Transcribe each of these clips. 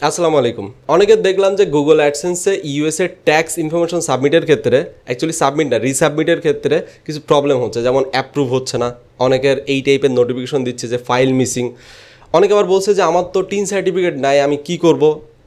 আসসালামু আলাইকুম। অনেকের দেখলাম যে গুগল অ্যাডসেন্সে ইউএস এর ট্যাক্স ইনফরমেশন সাবমিটের ক্ষেত্রে অ্যাকচুয়ালি সাবমিট না রিসাবমিটের ক্ষেত্রে কিছু প্রবলেম হচ্ছে, যেমন অ্যাপ্রুভ হচ্ছে না। অনেকের এই টাইপের নোটিফিকেশন দিচ্ছে যে ফাইল মিসিং। অনেকে আবার বলছে যে আমার তো টিন সার্টিফিকেট নাই, আমি কি করব,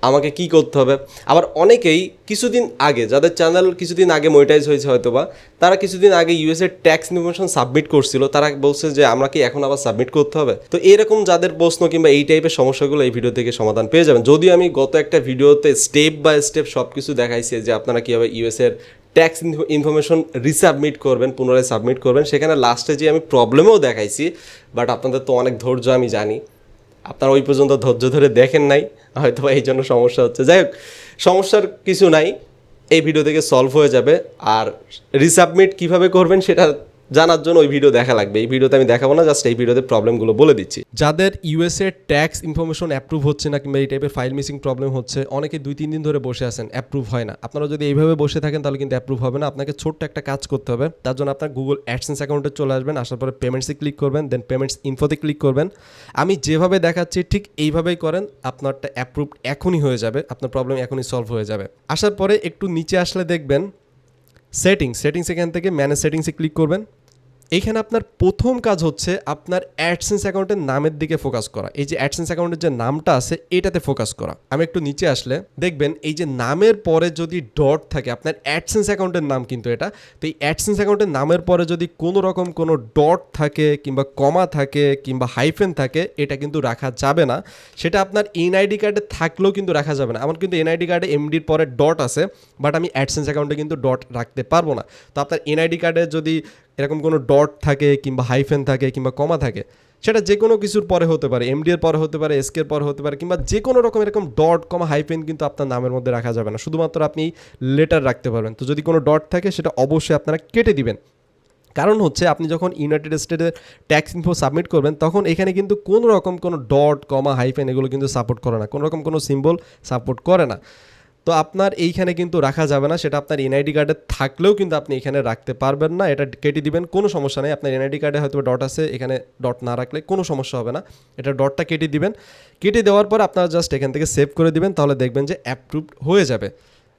আমাকে কি করতে হবে। আবার অনেকেই কিছুদিন আগে, যাদের চ্যানেল কিছুদিন আগে মনিটাইজ হয়েছে হয়তো বা, তারা কিছুদিন আগে ইউএসের ট্যাক্স ইনফরমেশন সাবমিট করছিল, তারা বলছে যে আমরা কি এখন আবার সাবমিট করতে হবে। তো এরকম যাদের প্রশ্ন কিংবা এই টাইপের সমস্যাগুলো এই ভিডিও থেকে সমাধান পেয়ে যাবেন। যদিও আমি গত একটা ভিডিওতে স্টেপ বাই স্টেপ সব কিছু দেখাইছি যে আপনারা কীভাবে ইউএসের ট্যাক্স ইনফরমেশন রিসাবমিট করবেন, পুনরায় সাবমিট করবেন, সেখানে লাস্টে যে আমি প্রবলেমও দেখাইছি। বাট আপনাদের তো অনেক ধৈর্য আমি জানি, আপনারা ওই পর্যন্ত ধৈর্য ধরে দেখেন নাই, হয়তো এই জন্য সমস্যা হচ্ছে। যাই হোক, সমস্যার কিছু নাই, এই ভিডিও থেকে সলভ হয়ে যাবে। আর রিসাবমিট কিভাবে করবেন সেটা জানার জন্য ওই ভিডিও দেখা লাগবে। এই ভিডিওতে আমি দেখাবো না, জাস্ট এই ভিডিওতে প্রবলেমগুলো বলে দিচ্ছি। যাদের ইউএসএ ট্যাক্স ইনফরমেশন অ্যাপ্রুভ হচ্ছে না কিংবা এই টাইপের ফাইল মিসিং প্রবলেম হচ্ছে, অনেকে 2-3 দিন ধরে বসে আছেন, অ্যাপ্রুভ হয় না। আপনারা যদি এইভাবে বসে থাকেন তাহলে কিন্তু অ্যাপ্রুভ হবে না। আপনাকে ছোট্ট একটা কাজ করতে হবে। তার জন্য আপনার গুগল অ্যাডসেন্স অ্যাকাউন্টে চলে আসবেন, আসার পরে পেমেন্টসে ক্লিক করবেন, দেন পেমেন্টস ইনফোতে ক্লিক করবেন। আমি যেভাবে দেখাচ্ছি ঠিক এইভাবেই করেন, আপনারটা অ্যাপ্রুভ এখনই হয়ে যাবে, আপনার প্রবলেম এখনই সলভ হয়ে যাবে। আসার পরে একটু নিচে আসলে দেখবেন সেটিংস এখান থেকে ম্যানেজ সেটিংসে ক্লিক করবেন। এইখানে আপনার প্রথম কাজ হচ্ছে আপনার অ্যাডসেন্স অ্যাকাউন্টের নামের দিকে ফোকাস করা। এই যে অ্যাডসেন্স অ্যাকাউন্টের যে নামটা আছে এটাতে ফোকাস করা। আমি একটু নিচে আসলে দেখবেন এই যে নামের পরে যদি ডট থাকে, আপনার অ্যাডসেন্স অ্যাকাউন্টের নাম কিন্তু এটা, তো এই অ্যাডসেন্স অ্যাকাউন্টের নামের পরে যদি কোনো রকম কোনো ডট থাকে কিংবা কমা থাকে কিংবা হাইফেন থাকে, এটা কিন্তু রাখা যাবে না। সেটা আপনার এনআইডি কার্ডে থাকলেও কিন্তু রাখা যাবে না। আমার কিন্তু এনআইডি কার্ডে এমডির পরে ডট আছে, বাট আমি অ্যাডসেন্স অ্যাকাউন্টে কিন্তু ডট রাখতে পারবো না। তো আপনার এনআইডি কার্ডে যদি এরকম কোনো ডট থাকে কিংবা হাইফেন থাকে কিংবা কমা থাকে, সেটা যে কোনো কিছুর পরে হতে পারে, এমডি এর পরে হতে পারে, এসকের পরে হতে পারে, কিংবা যে কোনো রকম এরকম ডট কমা হাইফেন কিন্তু আপনার নামের মধ্যে রাখা যাবে না। শুধুমাত্র আপনি লেটার রাখতে পারবেন। তো যদি কোনো ডট থাকে সেটা অবশ্যই আপনারা কেটে দিবেন। কারণ হচ্ছে আপনি যখন ইউনাইটেড স্টেটের ট্যাক্স ইনফো সাবমিট করবেন, তখন এখানে কিন্তু কোনো রকম কোনো ডট কমা হাইফেন এগুলো কিন্তু সাপোর্ট করে না, কোনো রকম কোনো সিম্বল সাপোর্ট করে না। তো আপনার এইখানে কিন্তু রাখা যাবে না। সেটা আপনার এনআইডি কার্ডে থাকলেও কিন্তু আপনি এখানে রাখতে পারবেন না। এটা কেটে দিবেন, কোনো সমস্যা নেই। আপনার এনআইডি কার্ডে হয়তো ডট আছে, এখানে ডট না রাখলে কোনো সমস্যা হবে না। এটা ডটটা কেটে দিবেন। কেটে দেওয়ার পর আপনারা জাস্ট এখান থেকে সেভ করে দিবেন, তাহলে দেখবেন যে অ্যাপ্রুভড হয়ে যাবে।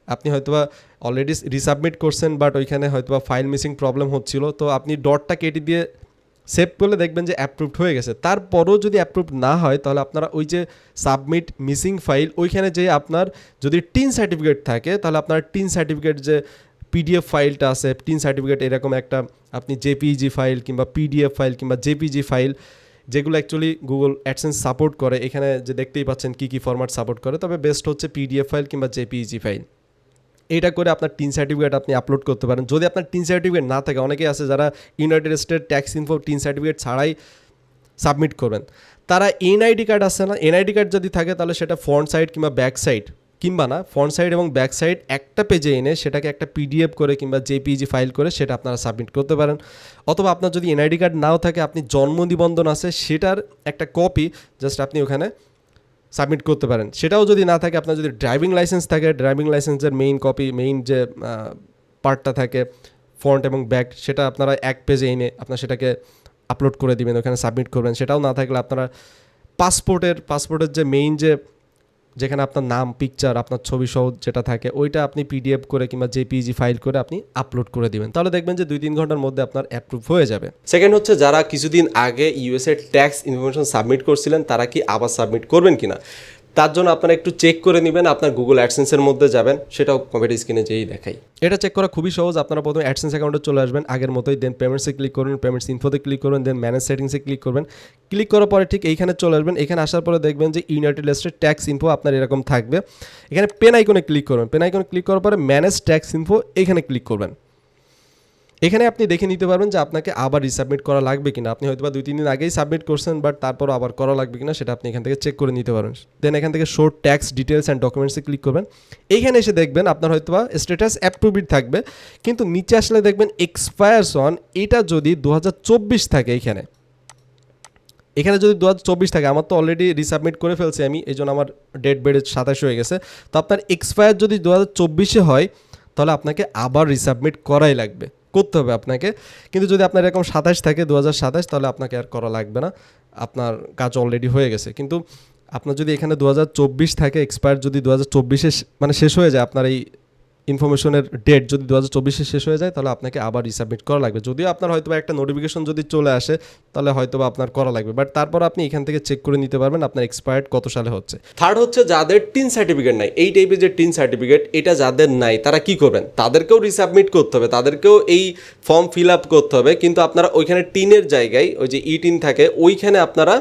আপনি হয়তোবা অলরেডি রিসাবমিট করছেন, বাট ওইখানে হয়তোবা ফাইল মিসিং প্রবলেম হচ্ছিল, তো আপনি ডটটা কেটে দিয়ে সেভ করলে দেখবেন যে অ্যাপ্রুভড হয়ে গেছে। তারপরও যদি অ্যাপ্রুভড না হয়, তাহলে আপনারা ওই যে সাবমিট মিসিং ফাইল, ওইখানে যে আপনার যদি টিন সার্টিফিকেট থাকে, তাহলে আপনার টিন সার্টিফিকেট যে পিডিএফ ফাইলটা আছে, টিন সার্টিফিকেট এরকম একটা আপনি জেপিইজি ফাইল কিংবা পিডিএফ ফাইল কিংবা জেপিজি ফাইল, যেগুলো অ্যাকচুয়ালি গুগল অ্যাডসেন্স সাপোর্ট করে, এখানে যে দেখতেই পাচ্ছেন কী কী ফরম্যাট সাপোর্ট করে, তবে বেস্ট হচ্ছে পিডিএফ ফাইল কিংবা জেপিইজি ফাইল। এটা করে আপনার টিন সার্টিফিকেট আপনি আপলোড করতে পারেন। যদি আপনার টিন সার্টিফিকেট না থাকে, অনেকেই আছে যারা United state tax info tin certificate ছাড়াই সাবমিট করবেন, তারা এনআইডি কার্ড আছে না, এনআইডি কার্ড যদি থাকে তাহলে সেটা ফ্রন্ট সাইড কিংবা ব্যাক সাইড, কিংবা না ফ্রন্ট সাইড এবং ব্যাক সাইড একটা পেজে এনে সেটাকে একটা পিডিএফ করে কিংবা জেপিজি ফাইল করে সেটা আপনারা সাবমিট করতে পারেন। অথবা আপনার যদি এনআইডি কার্ড নাও থাকে, আপনি জন্ম নিবন্ধন আছে সেটার একটা কপি জাস্ট আপনি ওখানে সাবমিট করতে পারেন। সেটাও যদি না থাকে, আপনার যদি ড্রাইভিং লাইসেন্স থাকে, ড্রাইভিং লাইসেন্সের মেইন কপি, মেইন যে পার্টটা থাকে ফ্রন্ট এবং ব্যাক, সেটা আপনারা এক পেজে এনে আপনার সেটাকে আপলোড করে দিবেন, ওখানে সাবমিট করবেন। সেটাও না থাকলে আপনারা পাসপোর্টের যে মেইন যেখানে আপনার নাম, পিকচার, আপনার ছবি সহ যেটা থাকে, ওইটা আপনি পিডিএফ করে কিংবা জেপিজি ফাইল করে আপনি আপলোড করে দিবেন। তাহলে দেখবেন যে 2-3 ঘন্টার মধ্যে আপনার অ্যাপ্রুভ হয়ে যাবে। সেকেন্ড হচ্ছে, যারা কিছুদিন আগে ইউএসএ ট্যাক্স ইনফরমেশন সাবমিট করছিলেন, তারা কি আবার সাবমিট করবেন কিনা, তার জন্য আপনারা একটু চেক করে নেবেন। আপনার গুগল অ্যাডসেন্সের মধ্যে যাবেন, সেটাও কমেন্ট স্ক্রিনে যেই দেখাই। এটা চেক করা খুবই সহজ। আপনারা প্রথমে অ্যাডসেন্স অ্যাকাউন্টে চলে আসবেন আগের মতোই, দেন পেমেন্টসে ক্লিক করবেন, পেমেন্টস ইনফোতে ক্লিক করবেন, দেন ম্যানেজ সেটিংসে ক্লিক করবেন। ক্লিক করার পরে ঠিক এইখানে চলে আসবেন। এখানে আসার পরে দেখবেন যে ইউনাইটেড স্টেট ট্যাক্স ইনফো আপনার এরকম থাকবে। এখানে পেন আইকনে ক্লিক করবেন। পেন আইকনে ক্লিক করার পরে ম্যানেজ ট্যাক্স ইনফো এখানে ক্লিক করবেন। এখানে আপনি দেখে নিতে পারবেন যে আপনাকে আবার রিসাবমিট করা লাগবে কিনা। আপনি হয়তো বা 2-3 দিন আগেই সাবমিট করছেন, বাট তারপরও আবার করা লাগবে কিনা সেটা আপনি এখান থেকে চেক করে নিতে পারবেন। দেন এখান থেকে শো ট্যাক্স ডিটেলস অ্যান্ড ডকুমেন্টসে ক্লিক করবেন। এইখানে এসে দেখবেন আপনার হয়তো বা স্ট্যাটাস অ্যাপ্রুভড থাকবে, কিন্তু নিচে আসলে দেখবেন এক্সপায়ার্স অন, এটা যদি 2024 থাকে, এখানে যদি 2024 থাকে, আমার তো অলরেডি রিসাবমিট করে ফেলছি আমি, এই জন্য আমার ডেট বেড়ে 27 হয়ে গেছে। তো আপনার এক্সপায়ার যদি 2024 হয়, তাহলে আপনাকে আবার রিসাবমিট করাই লাগবে, করতে হবে আপনাকে। কিন্তু যদি আপনার এরকম 27 থাকে 2027, তাহলে আপনাকে আর করা লাগবে না, আপনার কাজ অলরেডি হয়ে গেছে। কিন্তু আপনার যদি এখানে 2024 থাকে এক্সপায়ার, যদি 2024-এ মানে শেষ হয়ে যায় আপনার এই ইনফরমেশনের ডেট যদি 2024-এ শেষ হয়ে যায়, তাহলে আপনাকে আবার রিসাবমিট করা লাগবে। যদিও আপনার হয়তো একটা নোটিফিকেশন যদি চলে আসে তাহলে হয়তো আপনার করা লাগবে, বাট তারপর আপনি এখান থেকে চেক করে নিতে পারবেন আপনার এক্সপায়ার্ড কত সালে হচ্ছে। থার্ড হচ্ছে যাদের টিন সার্টিফিকেট নাই, এই টাইপের যে টিন সার্টিফিকেট এটা যাদের নাই তারা কি করবেন, তাদেরকেও রিসাবমিট করতে হবে, তাদেরকেও এই ফর্ম ফিল আপ করতে হবে, কিন্তু আপনারা ওইখানে টিনের জায়গায় ওই যে ই টিন থাকে ওইখানে আপনারা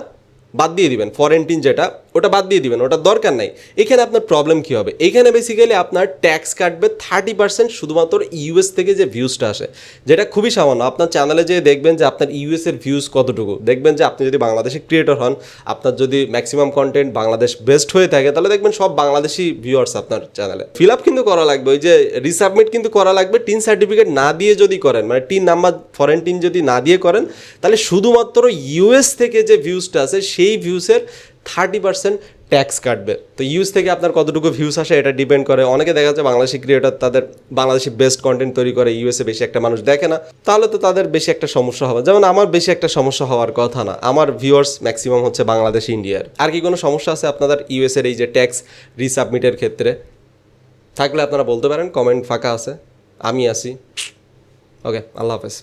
বাদ দিয়ে দিবেন, ফরেন টিন যেটা ওটা বাদ দিয়ে দিবেন, ওটা দরকার নাই। এখানে আপনার প্রবলেম কী হবে, এখানে বেসিক্যালি আপনার ট্যাক্স কাটবে 30% শুধুমাত্র ইউএস থেকে যে ভিউজটা আসে, যেটা খুবই সামান্য। আপনার চ্যানেলে যে দেখবেন যে আপনার ইউএসের ভিউজ কতটুকু, দেখবেন যে আপনি যদি বাংলাদেশি ক্রিয়েটর হন, আপনার যদি ম্যাক্সিমাম কন্টেন্ট বাংলাদেশ বেস্ট হয়ে থাকে, তাহলে দেখবেন সব বাংলাদেশি ভিউয়ার্স আপনার চ্যানেলে। ফিল আপ কিন্তু করা লাগবে, ওই যে রিসাবমিট কিন্তু করা লাগবে। টিন সার্টিফিকেট না দিয়ে যদি করেন, মানে টিন নাম্বার ফরেন টিন যদি না দিয়ে করেন, তাহলে শুধুমাত্র ইউএস থেকে যে ভিউজটা আছে সেই ভিউসের 30% ট্যাক্স কাটবে। তো ইউএস থেকে আপনার কতটুকু ভিউস আসে এটা ডিপেন্ড করে। অনেকে দেখা যাচ্ছে বাংলাদেশি ক্রিয়েটর তাদের বাংলাদেশি বেস্ট কন্টেন্ট তৈরি করে, ইউএসএ বেশি একটা মানুষ দেখে না, তাহলে তো তাদের বেশি একটা সমস্যা হবে। যেমন আমার বেশি একটা সমস্যা হওয়ার কথা না, আমার ভিউয়ার্স ম্যাক্সিমাম হচ্ছে বাংলাদেশ, ইন্ডিয়ার। আর কি কোনো সমস্যা আছে আপনাদের ইউএসএর এই যে ট্যাক্স রিসাবমিটের ক্ষেত্রে? থাকলে আপনারা বলতে পারেন, কমেন্ট ফাঁকা আছে, আমি আছি। ওকে, আল্লাহ হাফেজ।